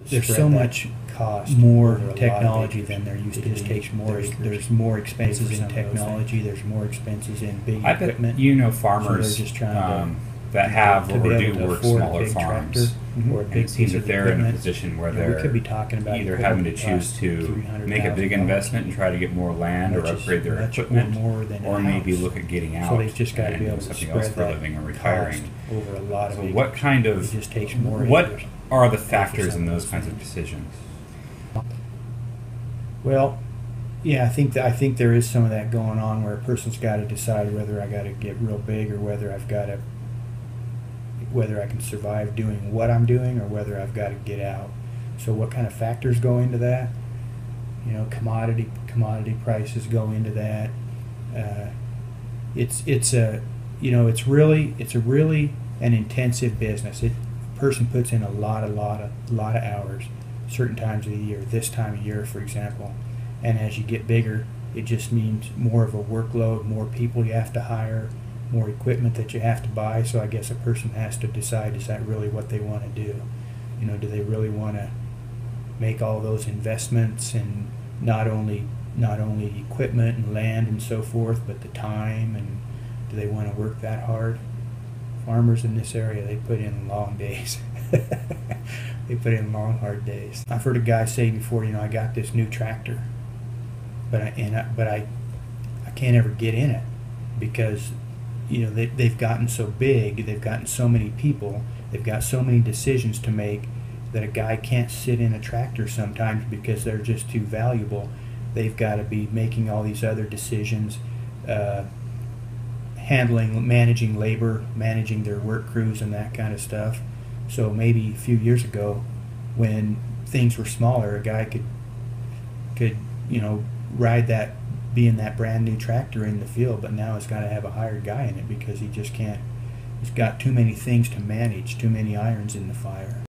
there's so much cost more technology than there used to be. Takes more There's more expenses in technology. There's more expenses in big I bet equipment. farmers So they're just trying that have to be or able do to work afford a smaller big farms. tractor or a And big it seems piece of that they're in a equipment. position where You know, they're we could be talking about either having to equipment choose that to costs make a big $300,000, investment and try to get more land or which is upgrade their much equipment, more than a or maybe house. look at getting out So they've just got to and be doing able to something else spread for a that living and cost retiring. over a lot of So acres. what kind It of just takes more what acres are the to pay for factors some in of those those kinds of things. decisions? Well, yeah, I think there is some of that going on where a person's got to decide whether I got to get real big or whether I can survive doing what I'm doing or whether I've got to get out. So what kind of factors go into that? You know, commodity prices go into that. It's a really an intensive business. A person puts in a lot of hours, certain times of the year. This time of year, for example, and as you get bigger, it just means more of a workload, more people you have to hire, more equipment that you have to buy. So I guess a person has to decide, is that really what they want to do? You know, do they really want to make all those investments in not only equipment and land and so forth, but the time, and do they want to work that hard? Farmers in this area, they put in long days. They put in long, hard days. I've heard a guy say before, you know, I got this new tractor, but I can't ever get in it because, you know, they've gotten so big, they've gotten so many people, they've got so many decisions to make that a guy can't sit in a tractor sometimes because they're just too valuable. They've got to be making all these other decisions, managing labor, managing their work crews and that kind of stuff. So maybe a few years ago, when things were smaller, a guy could you know, be in that brand new tractor in the field, but now it's got to have a hired guy in it because he just can't. He's got too many things to manage, too many irons in the fire.